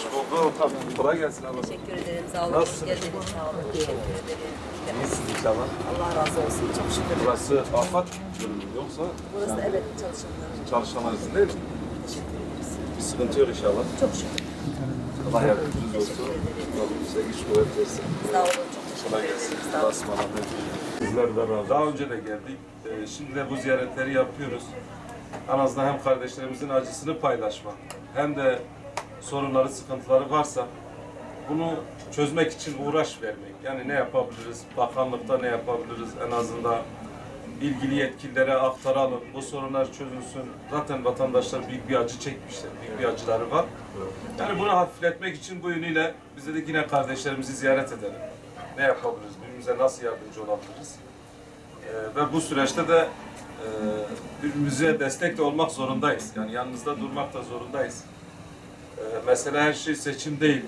Hoş bulduk. Kolay gelsin abla. Teşekkür ederim. Sağ olun. Nasılsın? Hoş geldiniz. Sağ olun. Teşekkür ederim. İyisiniz inşallah. Allah razı olsun. Çok şükür. Burası afet bölümü yoksa Burası da evet çalışanlar. çalışanlar için değil mi? Teşekkür ederiz. Bir sıkıntı yok inşallah. Çok şükür. Allah yardımcınız olsun. Rabbim size güç kuvvet versin. Sağ olun. Çok teşekkür Kolay ederim. gelsin. Sağ Allah'a olun. ısmarladık. Sizler de razı olsun. Daha önce de geldik. Şimdi de bu ziyaretleri yapıyoruz. En azından hem kardeşlerimizin acısını paylaşmak hem de sorunları, sıkıntıları varsa bunu çözmek için uğraş vermek. Yani ne yapabiliriz? Bakanlıkta ne yapabiliriz? En azından ilgili yetkililere aktaralım. Bu sorunlar çözülsün. Zaten vatandaşlar büyük bir acı çekmişler. Büyük bir acıları var. Yani bunu hafifletmek için bu yönüyle biz dedik yine kardeşlerimizi ziyaret edelim. Ne yapabiliriz? Birbirimize nasıl yardımcı olabiliriz? Ve bu süreçte de birbirimize destek de olmak zorundayız. Yani yanınızda durmak da zorundayız. Mesela her şey seçim değil.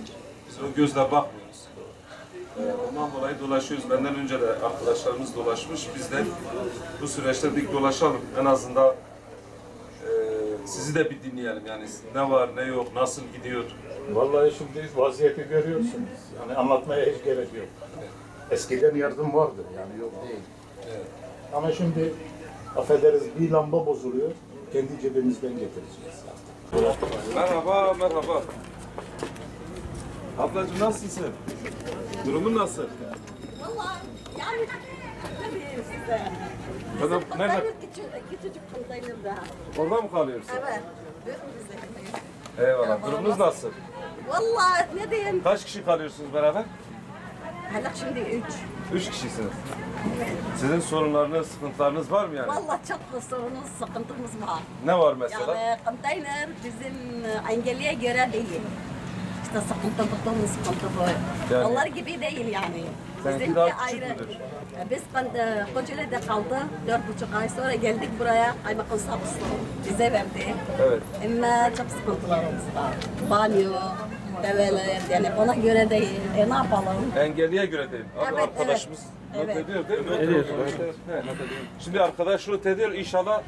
Biz o gözle bakmıyoruz. Ondan dolayı dolaşıyoruz. Benden önce de arkadaşlarımız dolaşmış. Biz de bu süreçte dik dolaşalım. En azından sizi de bir dinleyelim. Yani ne var, ne yok, nasıl gidiyor. Vallahi şimdi vaziyeti görüyorsunuz. Yani anlatmaya hiç gerek yok. Eskiden yardım vardı yani yok değil. Evet. Ama şimdi affederiz bir lamba bozuluyor. Kendi cebimizden getireceğiz. Merhaba, merhaba. Ablacığım nasılsın? Durumun nasıl? Vallahi yani ne diyeyim size? Adam nerede? Küçücük konteynerda. Orada mı kalıyorsun? Evet. Verin bize. Eyvallah. Durumunuz nasıl? Vallahi ne diyeyim? Kaç kişi kalıyorsunuz beraber? Hala şimdi 3. 3 kişisiniz. Sizin sorunlarınız, sıkıntılarınız var mı yani? Vallahi çok sorunumuz, sıkıntımız var. Ne var mesela? Yani konteyner bizim engelliye göre değil. İşte sıkıntı bu. Yani- Onlar gibi değil yani. Seninki Bizimki daha küçük ayrı. müdür? Biz Kocaeli'de kaldı. 4,5 ay sonra geldik buraya. Kaymakam Sapısı bize verdi. Evet. Ama çok sıkıntılarımız var. Banyo, develer yani ona göre değil. Ne yapalım? Engelliye göre değil. Abi Evet, arkadaşımız evet. not Evet. ediyor değil mi? Ediyor. Evet. Şimdi arkadaş not ediyor. İnşallah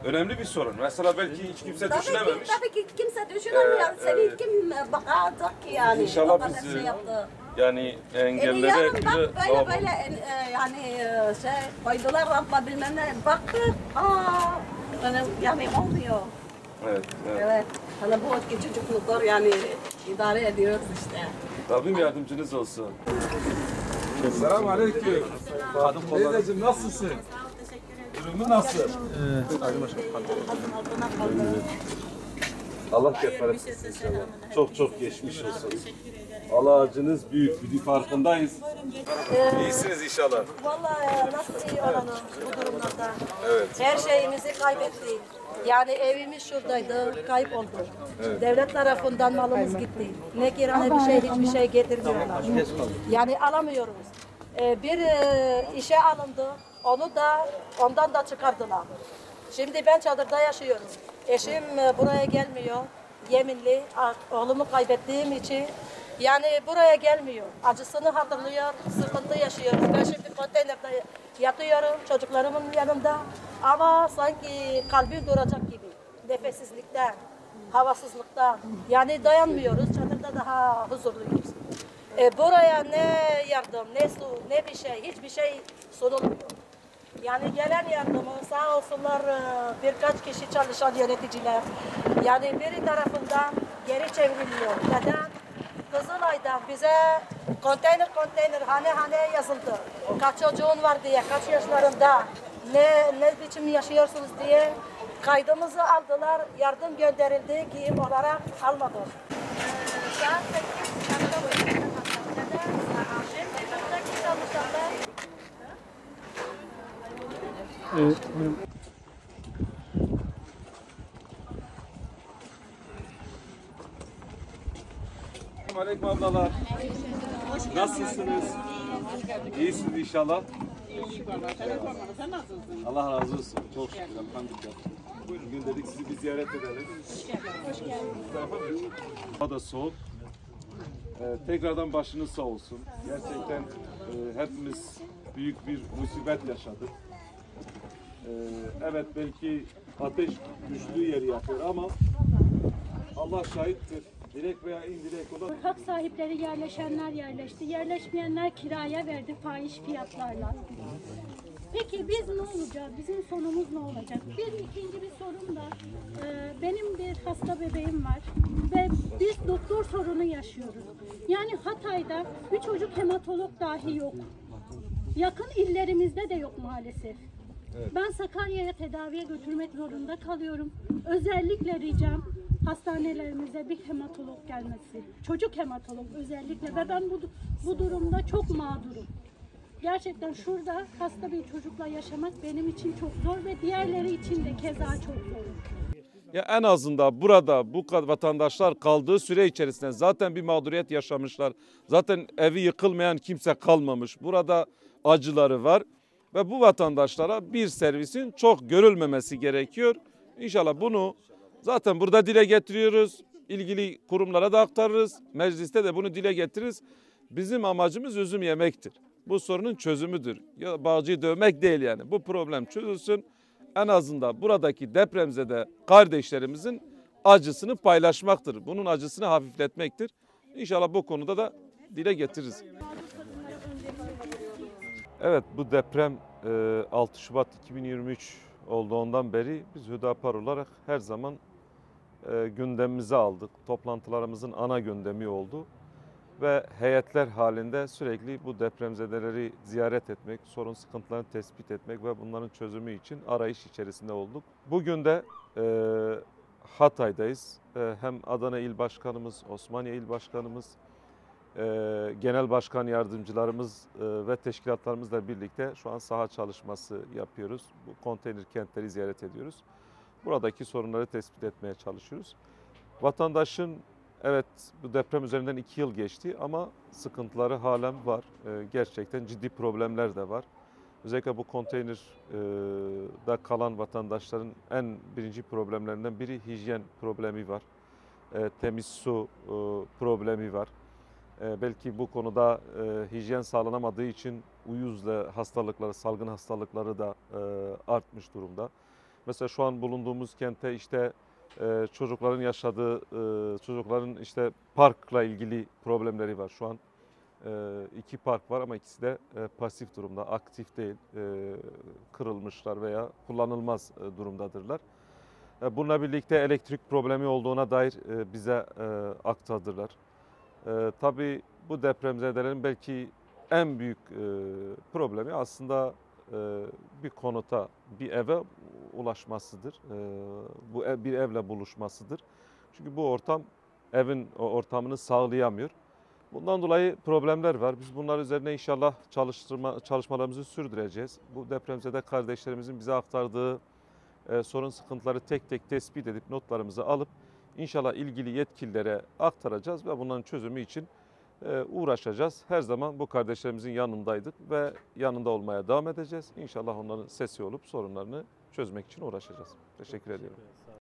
önemli bir sorun. Mesela belki hiç kimse düşünememiş. Tabii ki kimse düşünemiyor. Seni kim bakacak ki yani? İnşallah O kadar biz, şey yaptı. Yani engellere Yarın bak göre böyle böyle yani şey koydular rampa bilmem ne baktık yani olmuyor. Evet, evet. Evet. Hani bu küçücük motor yani idare ediyoruz işte. Rabbim yardımcınız olsun. Selamun aleyküm. Teyzeciğim nasılsın? Durumu nasıl? Allah kefaret etsin inşallah. Çok çok geçmiş olsun. Allah acınız büyük, bir farkındayız. İyisiniz inşallah. Vallahi nasıl iyi olalım bu durumlarda. Evet. Her şeyimizi kaybettik. Yani evimiz şuradaydı, kayıp oldu. Devlet tarafından malımız gitti. Ne kira ne bir şey, hiçbir şey getirmiyorlar. Yani alamıyoruz. Bir işe alındı, ondan da çıkardılar. Şimdi ben çadırda yaşıyorum. Eşim buraya gelmiyor. Yeminli, oğlumu kaybettiğim için yani buraya gelmiyor. Acısını hatırlıyor, sıkıntı yaşıyoruz. Ben şimdi konteynerde yatıyorum çocuklarımın yanında. Ama sanki kalbim duracak gibi. Nefessizlikten, havasızlıktan. Yani dayanmıyoruz. Çadırda daha huzurluyuz. Buraya ne yardım, ne su, ne bir şey, hiçbir şey sunulmuyor. Yani gelen yardımı sağ olsunlar birkaç kişi çalışan yöneticiler. Yani biri tarafından geri çevriliyor. Neden? Kızılay'dan bize konteyner hane yazıldı. Kaç çocuğun var diye, kaç yaşlarında, ne biçim yaşıyorsunuz diye kaydımızı aldılar. Yardım gönderildi, giyim olarak almadı. Saat 8 Aleyküm ablalar. Nasılsınız? İyisiniz inşallah. Allah razı olsun. Çok şükür. Elhamdülillah. Buyurun gönderdik sizi bir ziyaret edelim. Hava da soğuk. Tekrardan başınız sağ olsun. Gerçekten hepimiz büyük bir musibet yaşadık. Evet belki ateş düştüğü yeri yakıyor ama Allah şahittir. Direkt veya indirekt olarak. Hak sahipleri yerleşenler yerleşti, yerleşmeyenler kiraya verdi fahiş fiyatlarla. Peki biz ne olacağız? Bizim sonumuz ne olacak? İkinci bir sorun da benim bir hasta bebeğim var ve biz doktor sorunu yaşıyoruz. Yani Hatay'da bir çocuk hematolog dahi yok. Yakın illerimizde de yok maalesef. Ben Sakarya'ya tedaviye götürmek zorunda kalıyorum. Özellikle ricam hastanelerimize bir hematolog gelmesi. Çocuk hematolog özellikle ve ben bu durumda çok mağdurum. Gerçekten şurada hasta bir çocukla yaşamak benim için çok zor ve diğerleri için de keza çok zor. Ya en azından burada bu vatandaşlar kaldığı süre içerisinde zaten bir mağduriyet yaşamışlar. Zaten evi yıkılmayan kimse kalmamış. Burada acıları var ve bu vatandaşlara bir servisin çok görülmemesi gerekiyor. İnşallah bunu zaten burada dile getiriyoruz. İlgili kurumlara da aktarırız. Mecliste de bunu dile getiririz. Bizim amacımız üzüm yemektir. Bu sorunun çözümüdür. Ya bağcıyı dövmek değil yani. Bu problem çözülsün. En azından buradaki depremzede kardeşlerimizin acısını paylaşmaktır. Bunun acısını hafifletmektir. İnşallah bu konuda da dile getiririz. Evet, bu deprem 6 Şubat 2023 olduğundan beri biz Hüdapar olarak her zaman gündemimize aldık. Toplantılarımızın ana gündemi oldu. Ve heyetler halinde sürekli bu depremzedeleri ziyaret etmek, sorun sıkıntılarını tespit etmek ve bunların çözümü için arayış içerisinde olduk. Bugün de Hatay'dayız. Hem Adana İl Başkanımız, Osmaniye İl Başkanımız, Genel Başkan Yardımcılarımız ve teşkilatlarımızla birlikte şu an saha çalışması yapıyoruz. Bu konteyner kentleri ziyaret ediyoruz. Buradaki sorunları tespit etmeye çalışıyoruz. Vatandaşın evet bu deprem üzerinden 2 yıl geçti ama sıkıntıları halen var. Gerçekten ciddi problemler de var. Özellikle bu konteynerda kalan vatandaşların en birinci problemlerinden biri hijyen problemi var. Temiz su problemi var. Belki bu konuda hijyen sağlanamadığı için uyuz hastalıkları, salgın hastalıkları da artmış durumda. Mesela şu an bulunduğumuz kente işte çocukların yaşadığı, çocukların işte parkla ilgili problemleri var. Şu an 2 park var ama ikisi de pasif durumda, aktif değil, kırılmışlar veya kullanılmaz durumdadırlar. Bununla birlikte elektrik problemi olduğuna dair bize aktardılar. Tabii bu depremzedelerin belki en büyük problemi aslında bir konuta, bir eve ulaşmasıdır. Bu bir evle buluşmasıdır. Çünkü bu ortam evin ortamını sağlayamıyor. Bundan dolayı problemler var. Biz bunlar üzerine inşallah çalışmalarımızı sürdüreceğiz. Bu depremzede kardeşlerimizin bize aktardığı sorun sıkıntıları tek tek tespit edip notlarımızı alıp İnşallah ilgili yetkililere aktaracağız ve bunların çözümü için uğraşacağız. Her zaman bu kardeşlerimizin yanındaydık ve yanında olmaya devam edeceğiz. İnşallah onların sesi olup sorunlarını çözmek için uğraşacağız. Teşekkür ediyorum.